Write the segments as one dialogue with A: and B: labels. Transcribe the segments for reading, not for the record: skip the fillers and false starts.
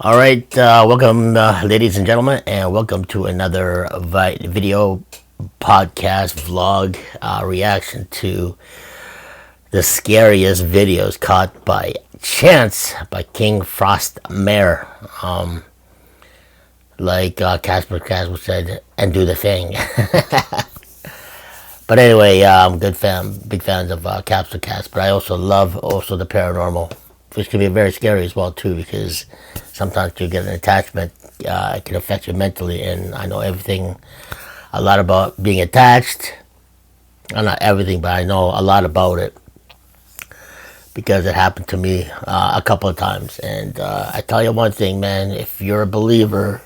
A: All right, welcome, ladies and gentlemen, and welcome to another video podcast vlog reaction to the scariest videos caught by chance by King Frost Mare. Like Casper said, and do the thing. But anyway, I'm big fans of Casper, but I also love the paranormal, which can be very scary as well too, because sometimes you get an attachment, it can affect you mentally, and I know a lot about being attached. Well, not everything, but I know a lot about it because it happened to me a couple of times. And I tell you one thing, man, if you're a believer,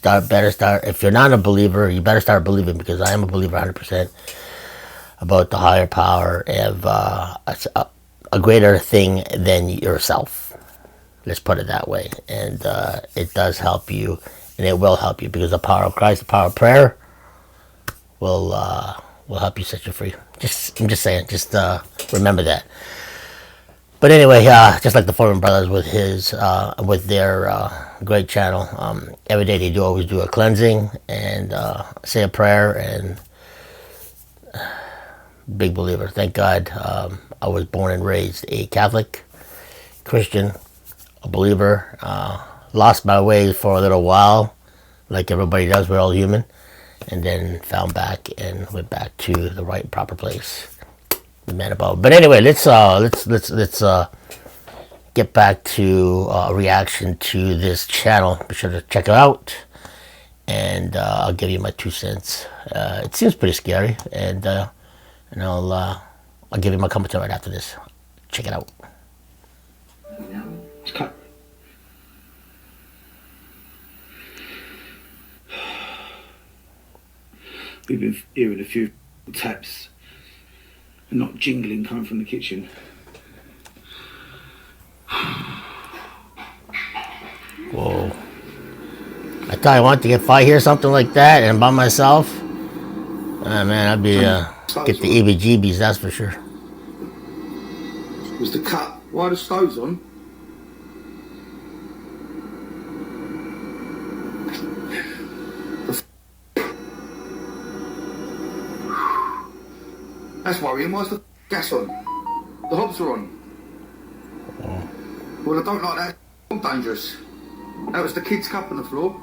A: better start. If you're not a believer, you better start believing, because I am a believer 100% about the higher power of a greater thing than yourself. Let's put it that way. And it does help you, and it will help you, because the power of Christ, the power of prayer, will help you set you free. I'm just saying. Just remember that. But anyway, just like the Foreman brothers with their great channel, every day they always do a cleansing and say a prayer, and big believer. Thank God, I was born and raised a Catholic Christian, a believer. Lost my way for a little while, like everybody does. We're all human, and then found back and went back to the right and proper place, the man above. But anyway, let's get back to a reaction to this channel. Be sure to check it out, and I'll give you my 2 cents. It seems pretty scary, and I'll give you my commentary right after this. Check it out.
B: It's cut. We've been hearing a few taps and not jingling coming from the kitchen.
A: Whoa. I tell you what, if I hear something like that and by myself, man, I'd be get the EBGBs, that's for sure.
B: Was the cut? Why are the stoves on? That's worrying. Why's the gas on? The hobs are on.
A: Oh.
B: Well, I don't like that. It's dangerous. That was the kid's cup on the floor.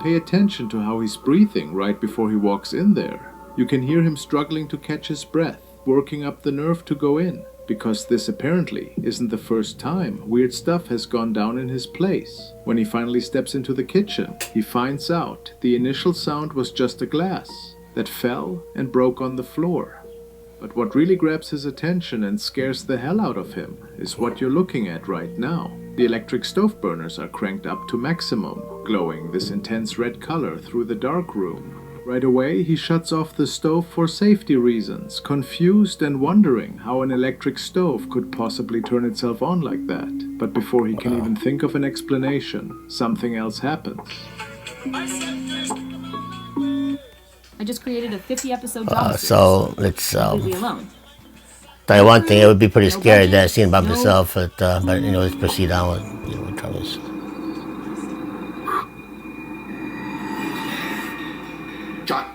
C: Pay attention to how he's breathing right before he walks in there. You can hear him struggling to catch his breath, working up the nerve to go in, because this apparently isn't the first time weird stuff has gone down in his place. When he finally steps into the kitchen, he finds out the initial sound was just a glass that fell and broke on the floor. But what really grabs his attention and scares the hell out of him is what you're looking at right now. The electric stove burners are cranked up to maximum, glowing this intense red color through the dark room. Right away, he shuts off the stove for safety reasons, confused and wondering how an electric stove could possibly turn itself on like that. But before he can even think of an explanation, something else happens.
D: I just created a 50-episode drama series.
A: So let's
D: completely alone.
A: tell you one thing, it would be pretty scary that scene by myself, but let's proceed on with troubles.
B: Jack.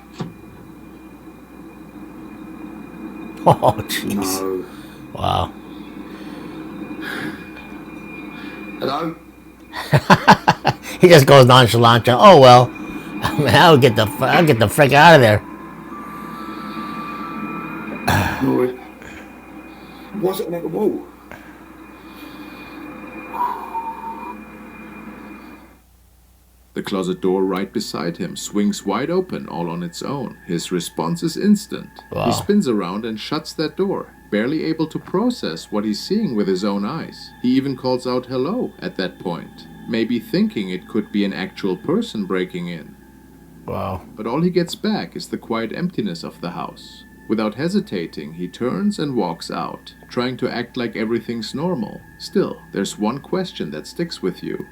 A: Oh, jeez.
B: No.
A: Wow.
B: Hello?
A: He just goes nonchalant. Oh well, I'll get the frick out of there.
B: No, it wasn't at the wall.
C: The closet door right beside him swings wide open all on its own. His response is instant.
A: Wow.
C: He spins around and shuts that door, barely able to process what he's seeing with his own eyes. He even calls out hello at that point, maybe thinking it could be an actual person breaking in.
A: Wow.
C: But all he gets back is the quiet emptiness of the house. Without hesitating, he turns and walks out, trying to act like everything's normal. Still, there's one question that sticks with you.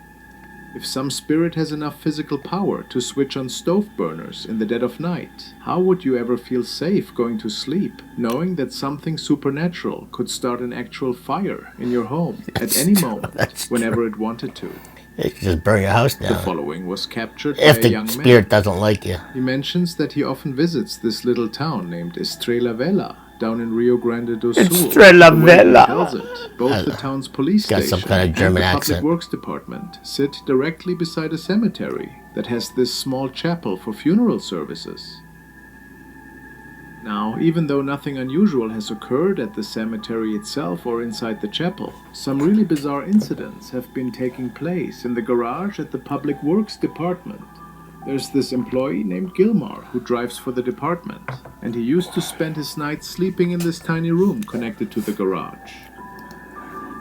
C: If some spirit has enough physical power to switch on stove burners in the dead of night, how would you ever feel safe going to sleep, knowing that something supernatural could start an actual fire in your home at any moment, whenever it wanted to?
A: It could just burn your house
C: The
A: down.
C: following was captured
A: If
C: by a
A: the
C: young
A: spirit
C: man.
A: doesn't like you.
C: He mentions that he often visits this little town named Estrella Vela down in Rio Grande do Sul.
A: Estrella
C: The way he
A: Vela.
C: tells it, both the town's police
A: Got
C: station
A: some kind of German
C: and the
A: accent.
C: Public Works Department sit directly beside a cemetery that has this small chapel for funeral services. Now, even though nothing unusual has occurred at the cemetery itself or inside the chapel, some really bizarre incidents have been taking place in the garage at the Public Works Department. There's this employee named Gilmar who drives for the department, and he used to spend his nights sleeping in this tiny room connected to the garage.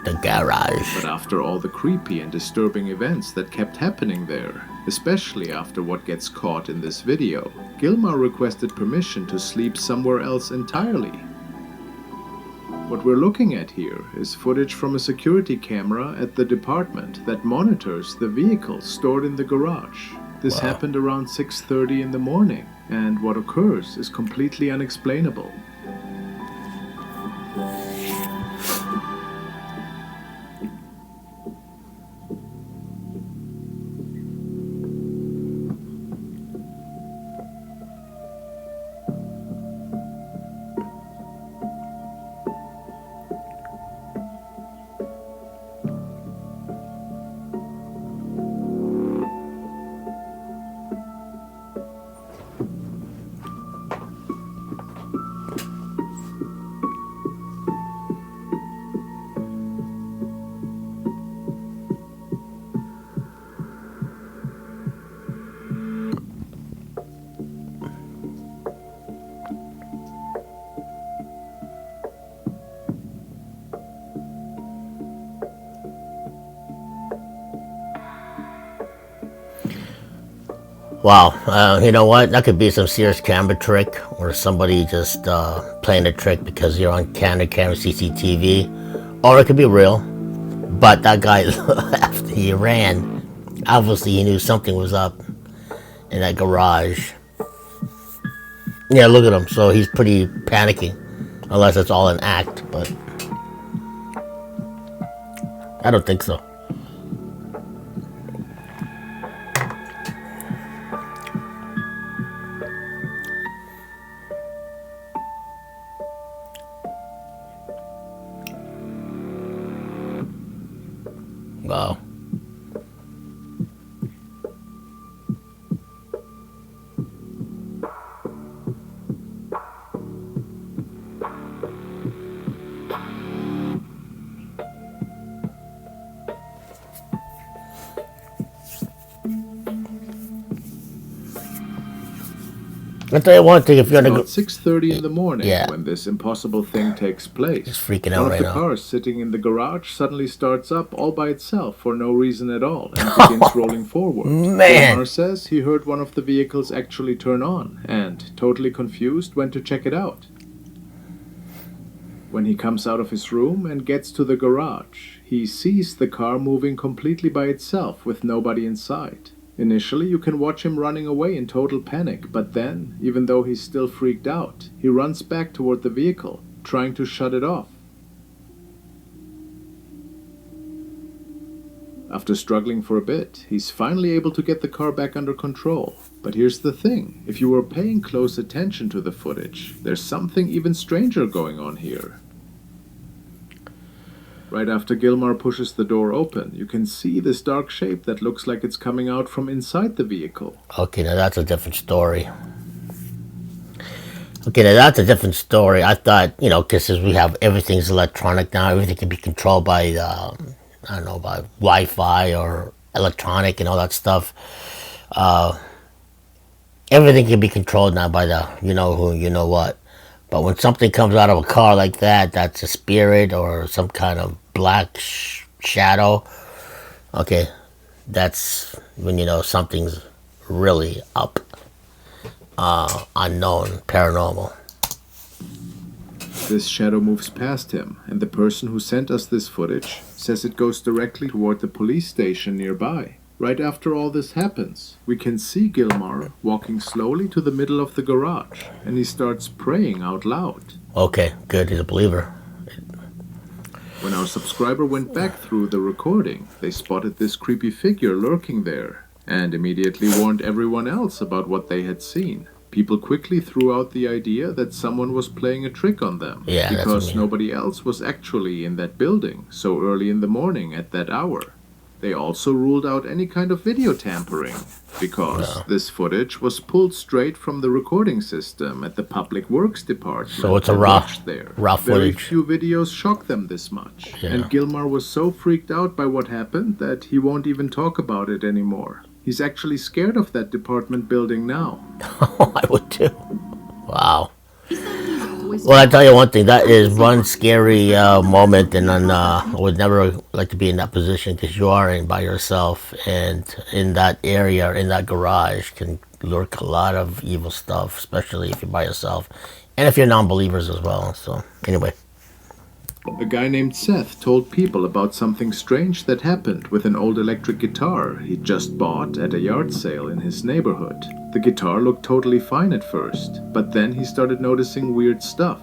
A: The garage.
C: But after all the creepy and disturbing events that kept happening there, especially after what gets caught in this video, Gilmar requested permission to sleep somewhere else entirely. What we're looking at here is footage from a security camera at the department that monitors the vehicles stored in the garage. This happened around 6:30 in the morning, and what occurs is completely unexplainable.
A: Wow, you know what? That could be some serious camera trick, or somebody just playing a trick because you're on camera CCTV, or it could be real. But that guy, after he ran, obviously he knew something was up in that garage. Yeah, look at him. So he's pretty panicking, unless it's all an act. But I don't think so. Wow. I'll tell you one thing, if you're gonna go...
C: About 6:30 in the morning,
A: Yeah.
C: when this impossible thing takes place,
A: He's freaking
C: one
A: out
C: of
A: right
C: the
A: now.
C: cars sitting in the garage suddenly starts up all by itself for no reason at all and begins rolling forward.
A: Man.
C: Gilmar says he heard one of the vehicles actually turn on and, totally confused, went to check it out. When he comes out of his room and gets to the garage, he sees the car moving completely by itself with nobody inside. Initially, you can watch him running away in total panic, but then, even though he's still freaked out, he runs back toward the vehicle, trying to shut it off. After struggling for a bit, he's finally able to get the car back under control. But here's the thing, if you were paying close attention to the footage, there's something even stranger going on here. Right after Gilmar pushes the door open, you can see this dark shape that looks like it's coming out from inside the vehicle.
A: Okay, now that's a different story. I thought, you know, because we have everything's electronic now, everything can be controlled by, by Wi-Fi or electronic and all that stuff. Everything can be controlled now by the you know who, you know what. But when something comes out of a car like that, that's a spirit or some kind of black shadow. Okay, that's when you know something's really up. Unknown, paranormal.
C: This shadow moves past him, and the person who sent us this footage says it goes directly toward the police station nearby. Right after all this happens, we can see Gilmar walking slowly to the middle of the garage, and he starts praying out loud.
A: Okay, good. He's a believer.
C: When our subscriber went back through the recording, they spotted this creepy figure lurking there, and immediately warned everyone else about what they had seen. People quickly threw out the idea that someone was playing a trick on them, because nobody else was actually in that building so early in the morning at that hour. They also ruled out any kind of video tampering, because this footage was pulled straight from the recording system at the Public Works Department.
A: So it's a raw footage.
C: Very few videos shock them this much, and Gilmar was so freaked out by what happened that he won't even talk about it anymore. He's actually scared of that department building now.
A: I would too. Wow. Well, I tell you one thing, that is one scary moment, and I would never like to be in that position, because you are by yourself, and in that area, in that garage, can lurk a lot of evil stuff, especially if you're by yourself, and if you're non-believers as well. So, anyway.
C: A guy named Seth told people about something strange that happened with an old electric guitar he'd just bought at a yard sale in his neighborhood. The guitar looked totally fine at first, but then he started noticing weird stuff.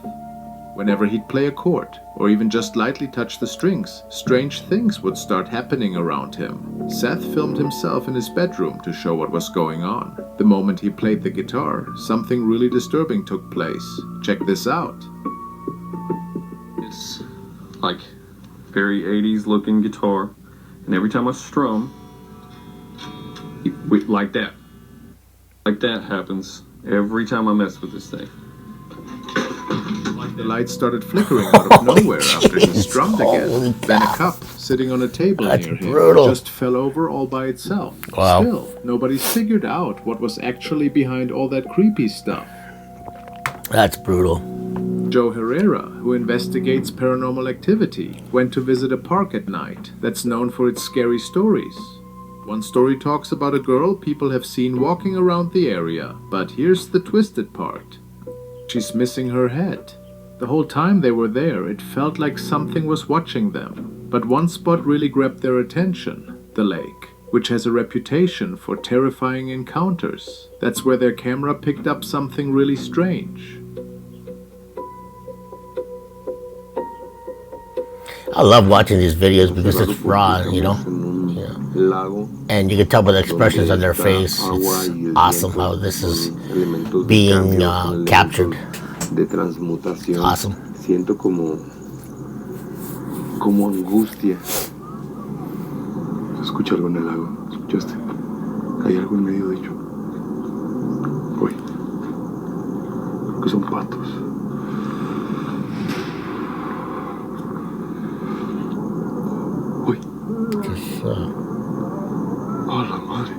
C: Whenever he'd play a chord, or even just lightly touch the strings, strange things would start happening around him. Seth filmed himself in his bedroom to show what was going on. The moment he played the guitar, something really disturbing took place. Check this out.
E: It's like very 80s looking guitar, and every time I strum, like that happens every time I mess with this thing.
C: The lights started flickering out of nowhere after he strummed again. Then a cup sitting on a table near him just fell over all by itself.
A: Wow.
C: Still, nobody's figured out what was actually behind all that creepy stuff.
A: That's brutal.
C: Joe Herrera, who investigates paranormal activity, went to visit a park at night that's known for its scary stories. One story talks about a girl people have seen walking around the area, but here's the twisted part. She's missing her head. The whole time they were there, it felt like something was watching them. But one spot really grabbed their attention, the lake, which has a reputation for terrifying encounters. That's where their camera picked up something really strange.
A: I love watching these videos because it's raw, you know? Yeah. And you can tell by the expressions on their face. It's awesome how this is being captured. Awesome.
F: Siento como angustia. Se escucha algo en el lago. ¿Escuchaste? Hay algo en medio de ello. Uy. Creo que son patos. Uy. ¡Oh, la madre!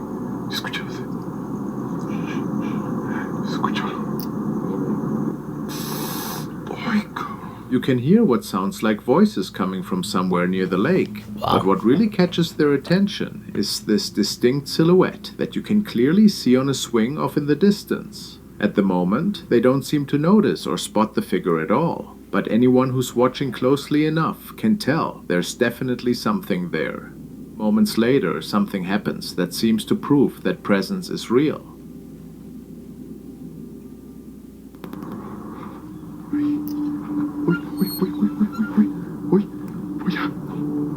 F: ¿Escuchaste? Escúchalo.
C: You can hear what sounds like voices coming from somewhere near the lake.
A: Wow.
C: But what really catches their attention is this distinct silhouette that you can clearly see on a swing off in the distance. At the moment, they don't seem to notice or spot the figure at all. But anyone who's watching closely enough can tell there's definitely something there. Moments later, something happens that seems to prove that presence is real.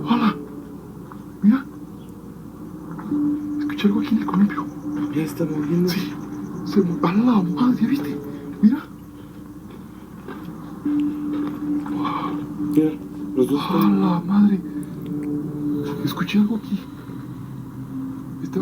F: ¡Hola! Mira. Escuché algo aquí en el columpio. ¿Ya está moviendo? Sí. ¡A la madre! ¿Viste? Mira. Mira, los dos. ¡A la madre! Escuché algo aquí.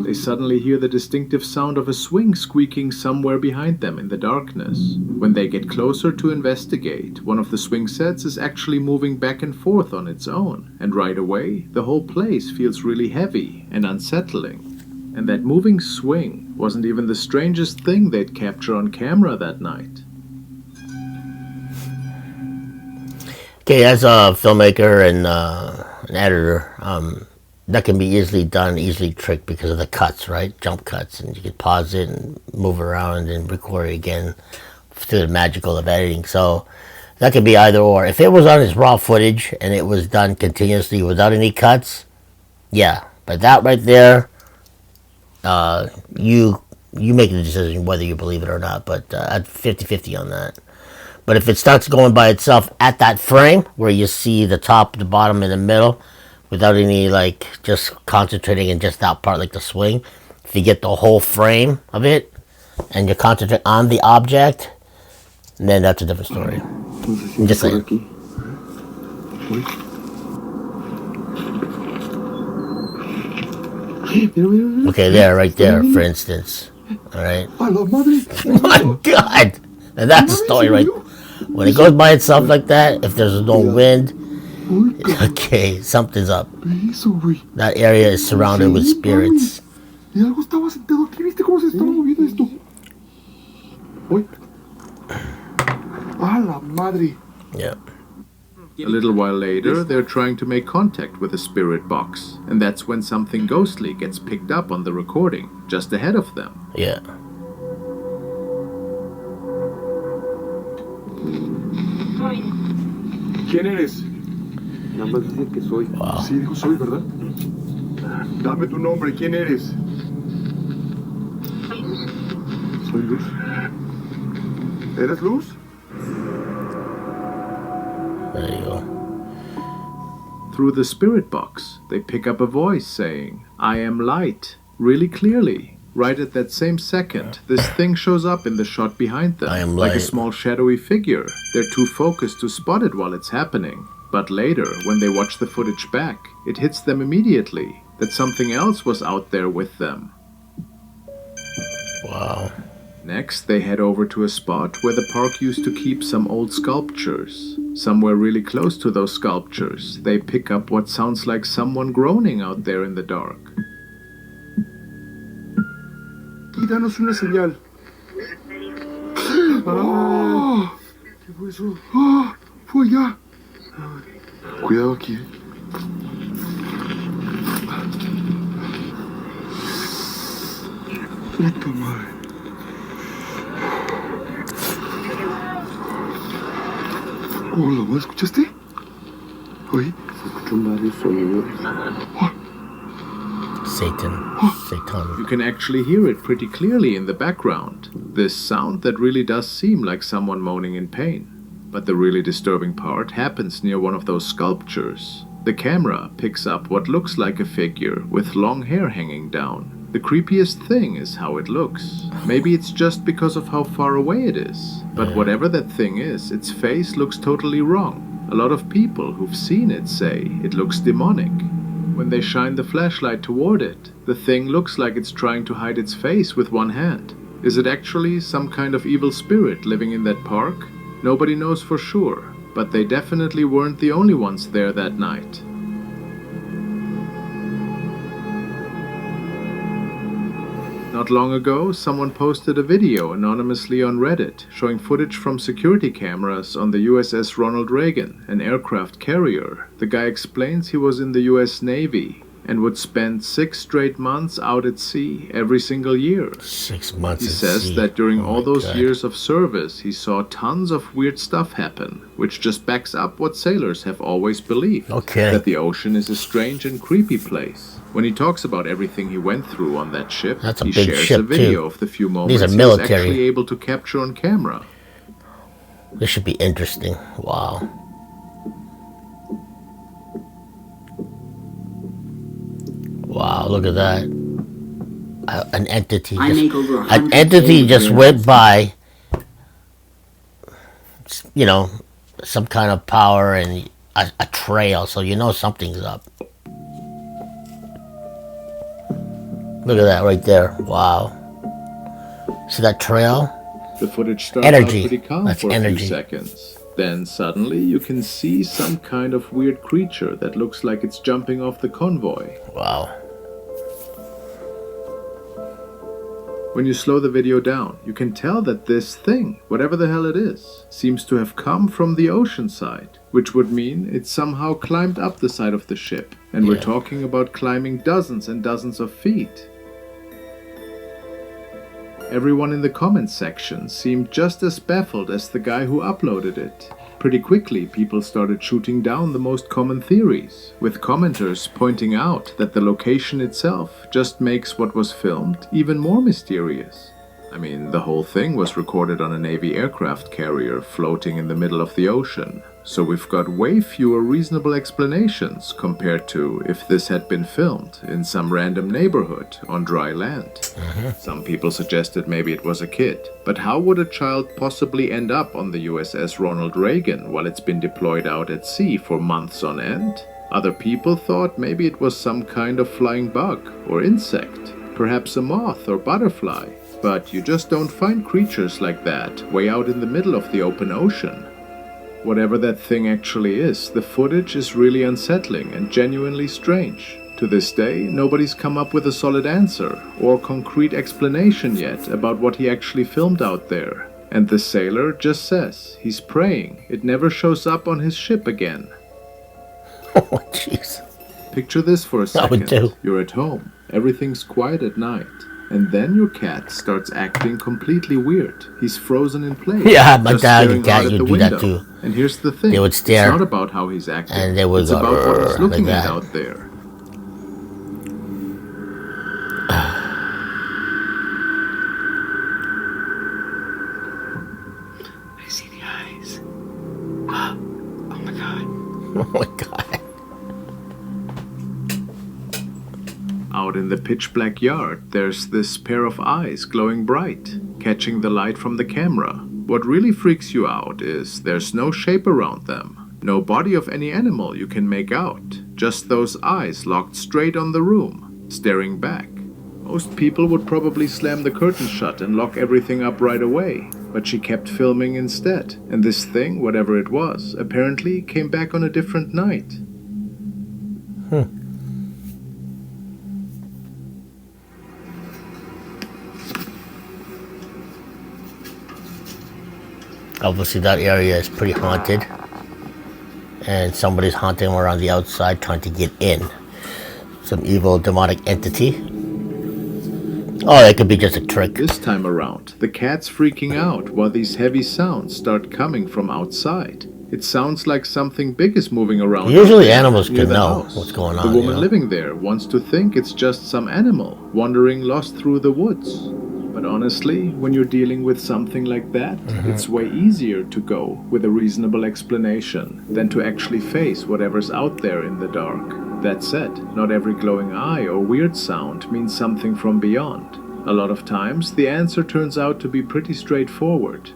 C: They suddenly hear the distinctive sound of a swing squeaking somewhere behind them in the darkness. When they get closer to investigate, one of the swing sets is actually moving back and forth on its own, and right away, the whole place feels really heavy and unsettling. And that moving swing wasn't even the strangest thing they'd capture on camera that night.
A: Okay, as a filmmaker and an editor, that can be easily done, easily tricked because of the cuts, right? Jump cuts, and you can pause it and move around and record it again through the magical of editing. So that could be either or. If it was on its raw footage and it was done continuously without any cuts, yeah. But that right there, you make the decision whether you believe it or not. But at 50-50 on that. But if it starts going by itself at that frame where you see the top, the bottom, and the middle, without any like just concentrating in just that part, like the swing, if you get the whole frame of it and you concentrate on the object, then that's a different story.
F: No se siente
A: Just
F: por
A: saying.
F: aquí. Uy. Mira, mira, mira.
A: Okay, there, right there, for instance. All right.
F: ¡A la madre!
A: My God, and that's the story, right? When it goes by itself like that, if there's no wind,
F: Uy, cabrón.
A: okay, something's up.
F: Ve eso, güey.
A: That area is surrounded with spirits.
F: Y algo estaba sentado aquí. ¿Viste cómo se estaba moviendo esto? Uy. ¡A la madre!
A: Yeah.
C: A little while later, they're trying to make contact with the spirit box, and that's when something ghostly gets picked up on the recording, just ahead of them.
A: Yeah.
F: ¿Quién eres? Nada más dice que soy.
A: Wow.
F: Sí, dijo soy, ¿verdad? Dame tu nombre. ¿Quién eres? Soy Luz. ¿Eres Luz?
A: There you go.
C: Through the spirit box, they pick up a voice saying, "I am light," really clearly. Right at that same second, this thing shows up in the shot behind them,
A: I am
C: like a
A: light.
C: small shadowy figure. They're too focused to spot it while it's happening. But later, when they watch the footage back, it hits them immediately that something else was out there with them.
A: Wow.
C: Next, they head over to a spot where the park used to keep some old sculptures. Somewhere really close to those sculptures, they pick up what sounds like someone groaning out there in the dark.
F: Y danos una señal. ¡Ah! ¿Qué fue eso? ¡Ah! ¡Fue allá! Cuidado aquí. Puta madre. Hola, ¿me escuchaste? Oye. Se escuchó varios sonidos.
A: Satan.
C: You can actually hear it pretty clearly in the background. This sound that really does seem like someone moaning in pain. But the really disturbing part happens near one of those sculptures. The camera picks up what looks like a figure with long hair hanging down. The creepiest thing is how it looks. Maybe it's just because of how far away it is. But whatever that thing is, its face looks totally wrong. A lot of people who've seen it say it looks demonic. When they shine the flashlight toward it, the thing looks like it's trying to hide its face with one hand. Is it actually some kind of evil spirit living in that park? Nobody knows for sure, but they definitely weren't the only ones there that night. Not long ago, someone posted a video anonymously on Reddit showing footage from security cameras on the USS Ronald Reagan, an aircraft carrier. The guy explains he was in the US Navy and would spend 6 straight months out at sea every single year.
A: 6 months.
C: He
A: at
C: says
A: sea.
C: that during
A: Oh
C: all
A: my
C: those
A: God.
C: years of service, he saw tons of weird stuff happen, which just backs up what sailors have always believed,
A: Okay.
C: that the ocean is a strange and creepy place. When he talks about everything he went through on that ship,
A: That's a
C: he
A: big
C: shares
A: ship,
C: a video
A: too.
C: of the few
A: These
C: moments
A: are
C: he was
A: military.
C: actually able to capture on camera.
A: This should be interesting. Wow. Wow, look at that. An entity.
G: I make over
A: An
G: 100
A: entity just
G: videos.
A: went by, you know, some kind of power and a trail, so you know something's up. Look at that right there. Wow. See that trail?
C: The footage starts
A: Energy.
C: out pretty calm
A: That's
C: for a
A: energy.
C: few seconds. Then suddenly you can see some kind of weird creature that looks like it's jumping off the convoy.
A: Wow.
C: When you slow the video down, you can tell that this thing, whatever the hell it is, seems to have come from the ocean side, which would mean it somehow climbed up the side of the ship. And we're
A: Yeah.
C: talking about climbing dozens and dozens of feet. Everyone in the comments section seemed just as baffled as the guy who uploaded it. Pretty quickly, people started shooting down the most common theories, with commenters pointing out that the location itself just makes what was filmed even more mysterious. I mean, the whole thing was recorded on a Navy aircraft carrier floating in the middle of the ocean, so we've got way fewer reasonable explanations compared to if this had been filmed in some random neighborhood on dry land. Some people suggested maybe it was a kid, but how would a child possibly end up on the USS Ronald Reagan while it's been deployed out at sea for months on end? Other people thought maybe it was some kind of flying bug or insect, perhaps a moth or butterfly, but you just don't find creatures like that way out in the middle of the open ocean. Whatever that thing actually is, the footage is really unsettling and genuinely strange. To this day, nobody's come up with a solid answer or concrete explanation yet about what he actually filmed out there. And the sailor just says he's praying it never shows up on his ship again.
A: Oh, jeez.
C: Picture this for a
A: I would
C: second.
A: too.
C: You're at home, everything's quiet at night, and then your cat starts acting completely weird. He's frozen in place.
A: Yeah, my
C: just
A: dog
C: staring
A: and cat
C: out at
A: would
C: the
A: do that
C: window.
A: too.
C: And here's the thing.
A: They would stare,
C: It's not about how he's acting.
A: and they would
C: it's
A: go
C: about what he's
A: like
C: looking at
A: that.
C: out there.
B: I see the eyes. Oh my god.
A: Oh my god.
C: Out in the pitch black yard, there's this pair of eyes glowing bright, catching the light from the camera. What really freaks you out is there's no shape around them, no body of any animal you can make out, just those eyes locked straight on the room, staring back. Most people would probably slam the curtains shut and lock everything up right away, but she kept filming instead, and this thing, whatever it was, apparently came back on a different night.
A: Obviously, that area is pretty haunted, and somebody's haunting them around the outside trying to get in. Some evil demonic entity. Oh, it could be just a trick.
C: This time around, the cat's freaking out while these heavy sounds start coming from outside. It sounds like something big is moving around.
A: Usually animals
C: near
A: can
C: the
A: know
C: house.
A: what's going
C: The
A: on.
C: woman living there wants to think it's just some animal wandering lost through the woods. But honestly, when you're dealing with something like that, it's way easier to go with a reasonable explanation than to actually face whatever's out there in the dark. That said, not every glowing eye or weird sound means something from beyond. A lot of times, the answer turns out to be pretty straightforward.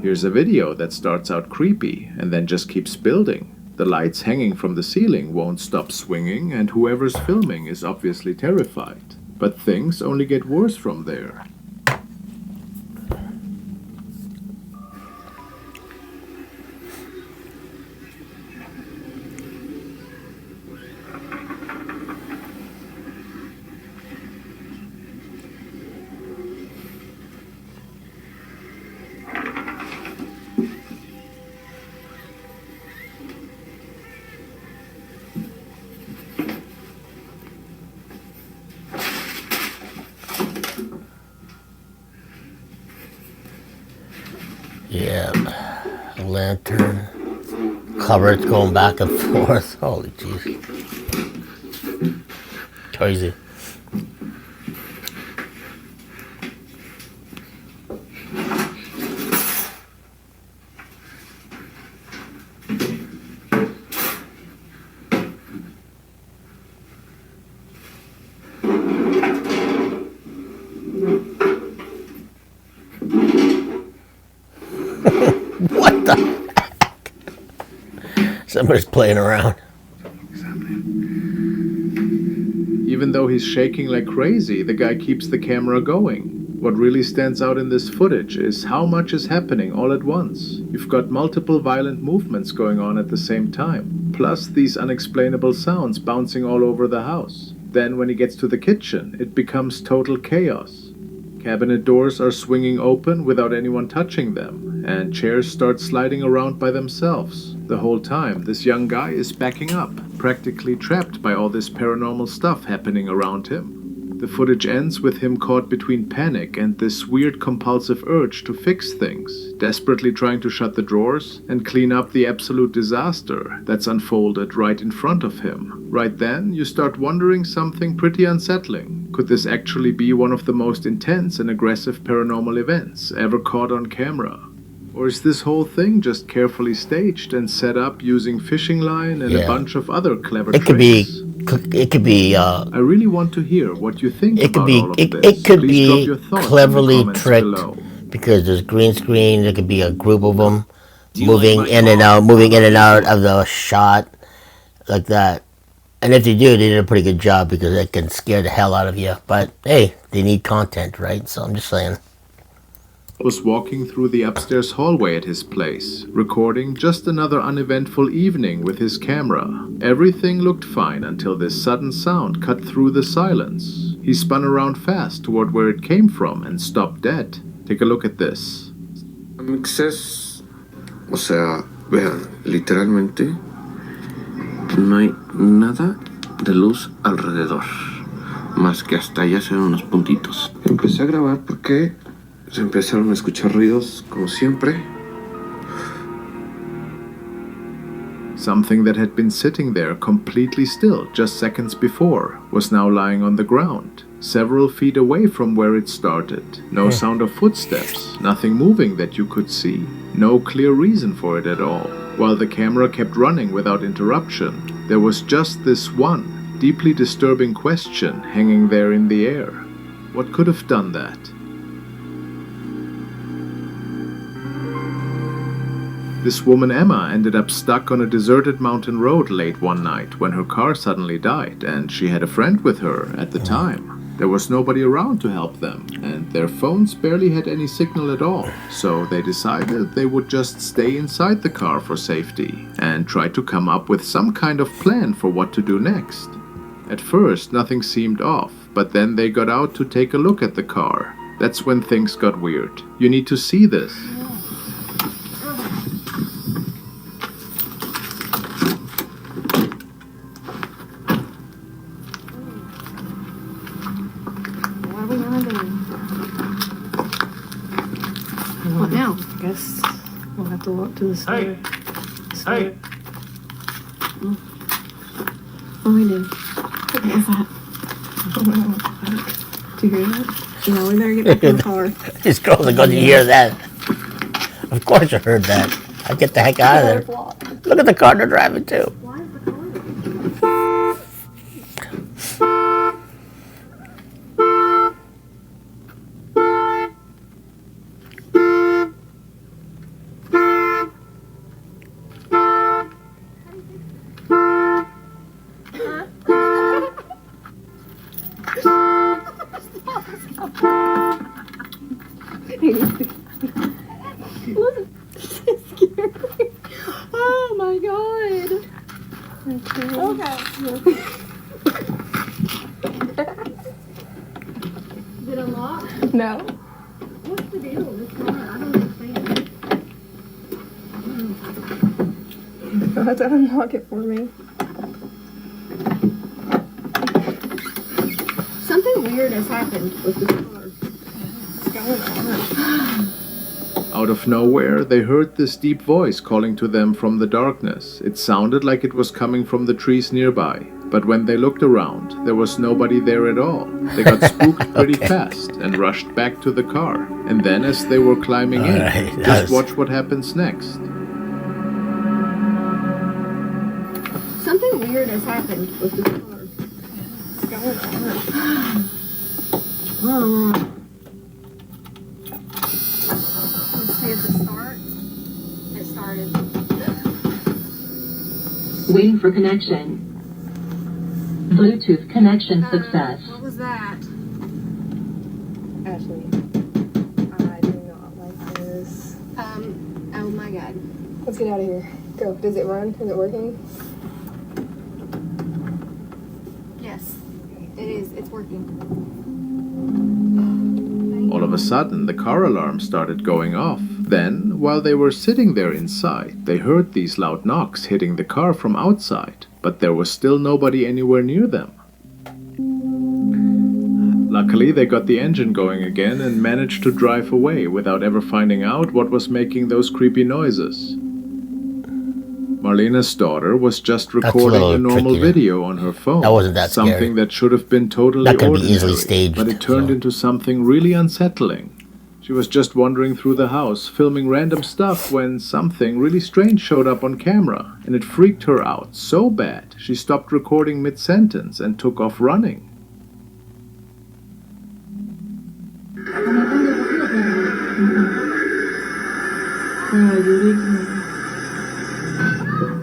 C: Here's a video that starts out creepy and then just keeps building. The lights hanging from the ceiling won't stop swinging, and whoever's filming is obviously terrified. But things only get worse from there.
A: Yeah, a lantern. Cupboards going back and forth. Holy jeez. Crazy. What the heck? Somebody's playing around.
C: Even though he's shaking like crazy, the guy keeps the camera going. What really stands out in this footage is how much is happening all at once. You've got multiple violent movements going on at the same time, plus these unexplainable sounds bouncing all over the house. Then when he gets to the kitchen, it becomes total chaos. Cabinet doors are swinging open without anyone touching them, and chairs start sliding around by themselves. The whole time, this young guy is backing up, practically trapped by all this paranormal stuff happening around him. The footage ends with him caught between panic and this weird compulsive urge to fix things, desperately trying to shut the drawers and clean up the absolute disaster that's unfolded right in front of him. Right then, you start wondering something pretty unsettling. Could this actually be one of the most intense and aggressive paranormal events ever caught on camera? Or is this whole thing just carefully staged and set up using fishing line and a bunch of other clever tricks?
A: It could be.
C: I really want to hear what you think
A: It could
C: about
A: be.
C: all of
A: It,
C: this.
A: it could
C: Please drop
A: be
C: your thoughts
A: cleverly
C: in the comments
A: tricked
C: below.
A: because there's green screen. There could be a group of them moving in and out of the shot like that. And if they do, they did a pretty good job because it can scare the hell out of you. But hey, they need content, right? So I'm just saying.
C: Was walking through the upstairs hallway at his place, recording just another uneventful evening with his camera. Everything looked fine until this sudden sound cut through the silence. He spun around fast toward where it came from and stopped dead. Take a look at this.
G: Amixes, o sea, vean, literalmente no hay nada de luz alrededor, más que hasta allá se ven unos puntitos. Empecé a grabar porque se empezaron a escuchar ruidos, como siempre.
C: Something that had been sitting there completely still just seconds before was now lying on the ground, several feet away from where it started. No sound of footsteps, nothing moving that you could see, no clear reason for it at all. While the camera kept running without interruption, there was just this one deeply disturbing question hanging there in the air. What could have done that? This woman Emma ended up stuck on a deserted mountain road late one night when her car suddenly died, and she had a friend with her at the time. There was nobody around to help them, and their phones barely had any signal at all, so they decided they would just stay inside the car for safety and try to come up with some kind of plan for what to do next. At first, nothing seemed off, but then they got out to take a look at the car. That's when things got weird. You need to see this.
D: What now? I guess we'll have to walk to the store. Hey! Oh, I did. What was that? Did you hear that? No, we better get back in the car.
A: These girls are going to hear that. Of course I heard that. I get the heck out of there. Look at the car they're driving too.
D: Why is the car? Oh my god. Okay. Is it unlocked? No. What's the deal with this car? I don't understand. You'll have to unlock it for me. Something weird has happened with this car. What's going on?
C: Out of nowhere, they heard this deep voice calling to them from the darkness. It sounded like it was coming from the trees nearby, but when they looked around, there was nobody there at all. They got spooked pretty fast and rushed back to the car. And then as they were climbing in, just watch what happens next.
D: Something weird has happened with this car. What's going on? Oh. Let's see if it starts. It started.
H: Waiting for connection. Bluetooth connection success.
D: What was that?
I: Ashley, I do not like this.
D: Oh my god.
I: Let's get out of here. Go. Does it run? Is it working?
D: Yes. It is. It's working.
C: All of a sudden, the car alarm started going off. Then, while they were sitting there inside, they heard these loud knocks hitting the car from outside, but there was still nobody anywhere near them. Luckily, they got the engine going again and managed to drive away without ever finding out what was making those creepy noises. Marlena's daughter was just recording a normal video on her phone.
A: That wasn't that
C: something
A: scary.
C: That should have been totally
A: That could
C: ordinary,
A: be easily staged,
C: but it turned into something really unsettling. She was just wandering through the house, filming random stuff when something really strange showed up on camera, and it freaked her out so bad she stopped recording mid-sentence and took off running.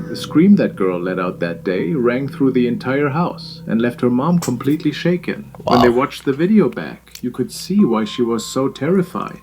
C: The scream that girl let out that day rang through the entire house and left her mom completely shaken.
A: Wow.
C: When they watched the video back, you could see why she was so terrified.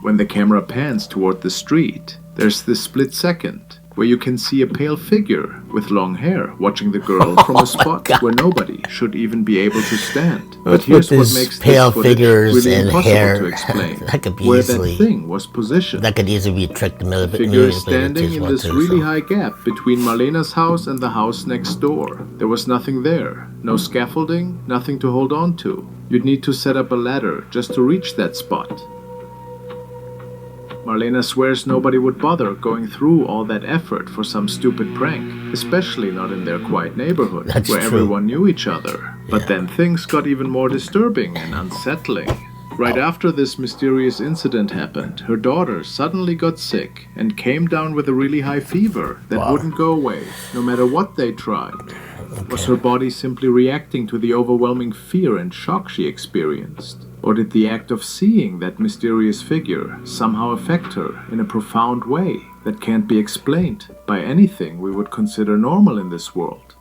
C: When the camera pans toward the street, there's this split second where you can see a pale figure with long hair watching the girl from a spot where nobody should even be able to stand. But here's what makes
A: pale
C: this footage
A: figures
C: really
A: and
C: impossible
A: hair.
C: to explain.
A: That could be
C: where
A: easily,
C: that thing was positioned.
A: That could easily be tricked
C: The figure is standing in this really high gap between Marlena's house and the house next door. There was nothing there. No scaffolding, nothing to hold on to. You'd need to set up a ladder just to reach that spot. Marlena swears nobody would bother going through all that effort for some stupid prank, especially not in their quiet neighborhood where everyone knew each other. But then things got even more disturbing and unsettling. Right after this mysterious incident happened, her daughter suddenly got sick and came down with a really high fever that wouldn't go away, no matter what they tried. Was her body simply reacting to the overwhelming fear and shock she experienced? Or did the act of seeing that mysterious figure somehow affect her in a profound way that can't be explained by anything we would consider normal in this world?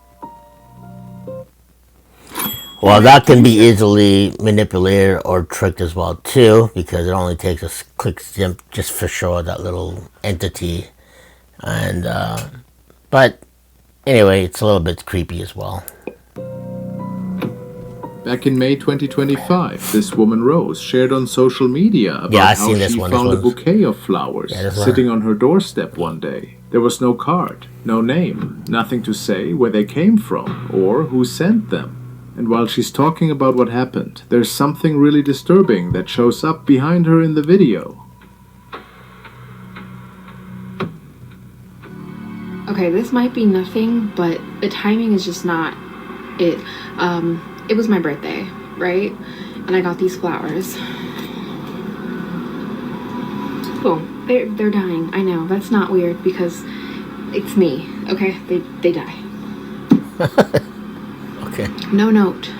A: Well, that can be easily manipulated or tricked as well too, because it only takes a quick snip just for sure that little entity. And but anyway, it's a little bit creepy as well.
C: Back in May 2025, this woman Rose shared on social media about how she found a bouquet of flowers sitting on her doorstep one day. There was no card, no name, nothing to say where they came from or who sent them. And while she's talking about what happened, there's something really disturbing that shows up behind her in the video.
J: Okay, this might be nothing, but the timing is just not it. It was my birthday, right? And I got these flowers. Oh, they're dying. I know, that's not weird because it's me, okay? They die.
A: Okay.
J: No note.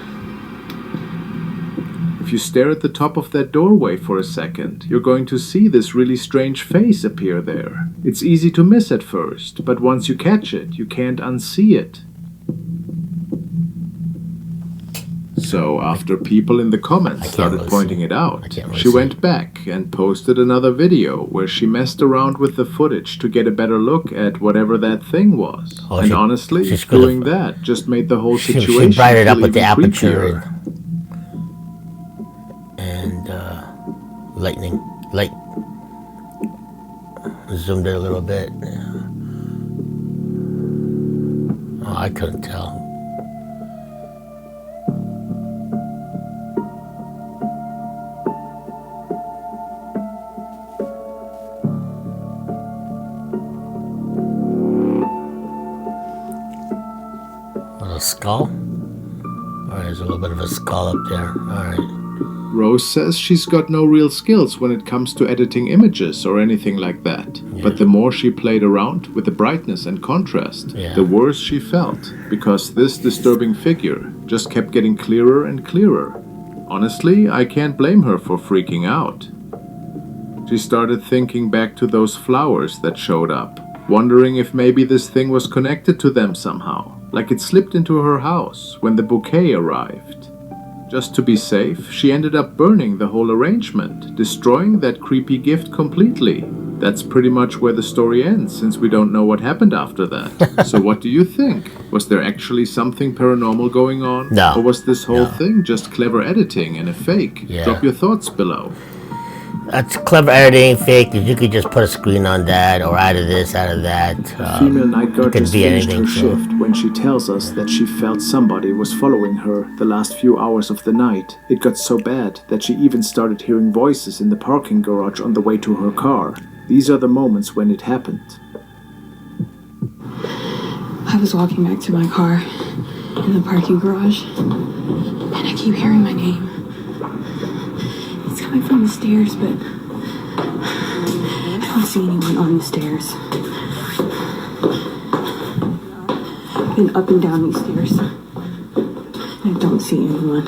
C: If you stare at the top of that doorway for a second, you're going to see this really strange face appear there. It's easy to miss at first, but once you catch it, you can't unsee it. So after people in the comments started pointing it out, she went back and posted another video where she messed around with the footage to get a better look at whatever that thing was. And honestly, doing that just made the whole situation
A: she brightened up
C: feel
A: with the
C: even
A: aperture
C: creepier.
A: and light zoomed it a little bit. Oh, I couldn't tell. A skull? Alright, there's a little bit of a skull up there. Alright.
C: Rose says she's got no real skills when it comes to editing images or anything like that. Yeah. But the more she played around with the brightness and contrast, the worse she felt, because this disturbing figure just kept getting clearer and clearer. Honestly, I can't blame her for freaking out. She started thinking back to those flowers that showed up, wondering if maybe this thing was connected to them somehow, like it slipped into her house when the bouquet arrived. Just to be safe, she ended up burning the whole arrangement, destroying that creepy gift completely. That's pretty much where the story ends, since we don't know what happened after that. So what do you think? Was there actually something paranormal going on?
A: No.
C: Or was this whole thing just clever editing and a fake?
A: Yeah.
C: Drop your thoughts below.
A: That's clever editing, fake, because you could just put a screen on that, or out of this, out of that.
C: A female night guard
A: could
C: just
A: be
C: finished
A: anything,
C: her
A: so.
C: shift when she tells us that she felt somebody was following her the last few hours of the night. It got so bad that she even started hearing voices in the parking garage on the way to her car. These are the moments when it happened.
J: I was walking back to my car in the parking garage, and I keep hearing my name. It's coming from the stairs, but I don't see anyone on the stairs. I've been up and down these stairs. I don't see anyone.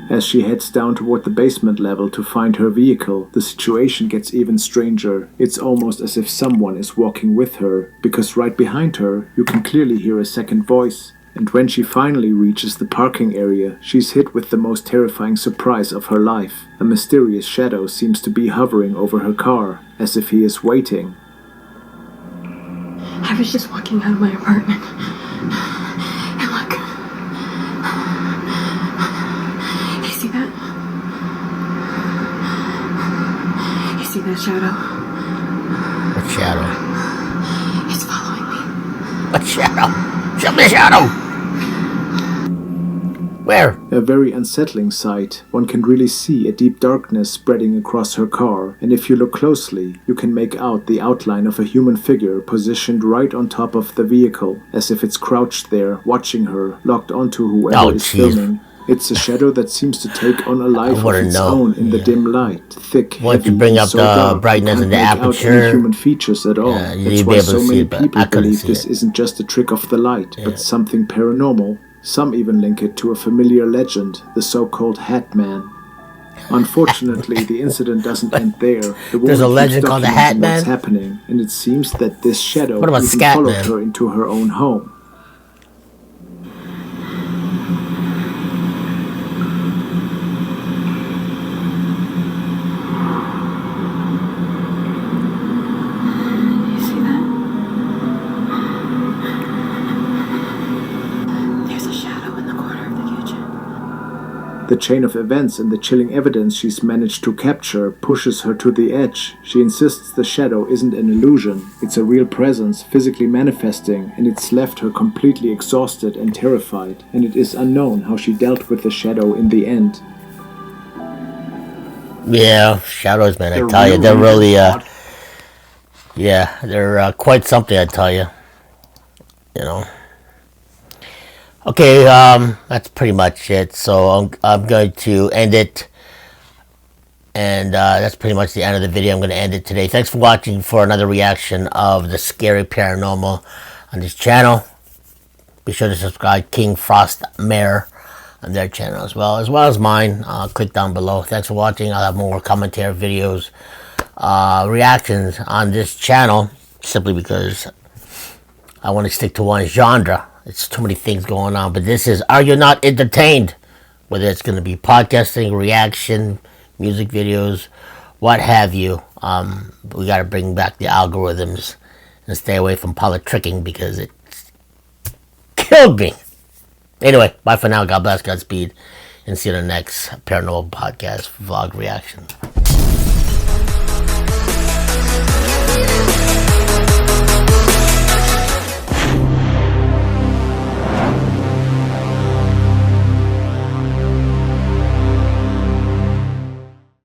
C: As she heads down toward the basement level to find her vehicle, the situation gets even stranger. It's almost as if someone is walking with her, because right behind her, you can clearly hear a second voice. And when she finally reaches the parking area, she's hit with the most terrifying surprise of her life. A mysterious shadow seems to be hovering over her car, as if he is waiting.
J: I was just walking out of my apartment. And look. You see that? You see that shadow?
A: What shadow?
J: It's following me.
A: What shadow? Show me the shadow! Where?
C: A very unsettling sight. One can really see a deep darkness spreading across her car, and if you look closely, you can make out the outline of a human figure positioned right on top of the vehicle, as if it's crouched there, watching her, locked onto whoever is filming. It's a shadow that seems to take on a life of its own in the dim light, thick,
A: Once
C: heavy,
A: you bring
C: and
A: up
C: so
A: the
C: dark,
A: brightness
C: you
A: and the
C: can't make out
A: aperture,
C: any human features at all.
A: yeah,
C: That's
A: you'd be
C: why
A: able
C: so
A: to see
C: many
A: it, but
C: people
A: I couldn't
C: believe
A: see
C: this
A: it.
C: isn't just a trick of the light,
A: Yeah.
C: but something paranormal. Some even link it to a familiar legend, the so-called Hat Man. Unfortunately, the incident doesn't end there. The
A: There's a
C: woman
A: legend
C: keeps
A: called the Hat
C: documenting
A: Man?
C: what's happening, and it seems that this shadow
A: What about
C: even
A: Scat
C: followed
A: Man?
C: her into her own home.
J: You see that? There's a shadow in the corner of the kitchen.
C: The chain of events and the chilling evidence she's managed to capture pushes her to the edge. She insists the shadow isn't an illusion, it's a real presence physically manifesting, and it's left her completely exhausted and terrified, and it is unknown how she dealt with the shadow in the end.
A: Yeah, shadows, man, I
C: They're
A: tell you, they're
C: really
A: really,
C: odd.
A: yeah, they're quite something, I tell you. You know. Okay, that's pretty much it. So I'm going to end it. And that's pretty much the end of the video. I'm going to end it today. Thanks for watching for another reaction of the Scary Paranormal on this channel. Be sure to subscribe King Frost Mare on their channel as well as mine. Click down below. Thanks for watching. I'll have more commentary videos, reactions on this channel, simply because I want to stick to one genre. It's too many things going on, but this is Are You Not Entertained? Whether it's going to be podcasting, reaction, music videos, what have you. We got to bring back the algorithms and stay away from politicking because it killed me. Anyway, bye for now. God bless, Godspeed, and see you in the next paranormal podcast vlog reaction.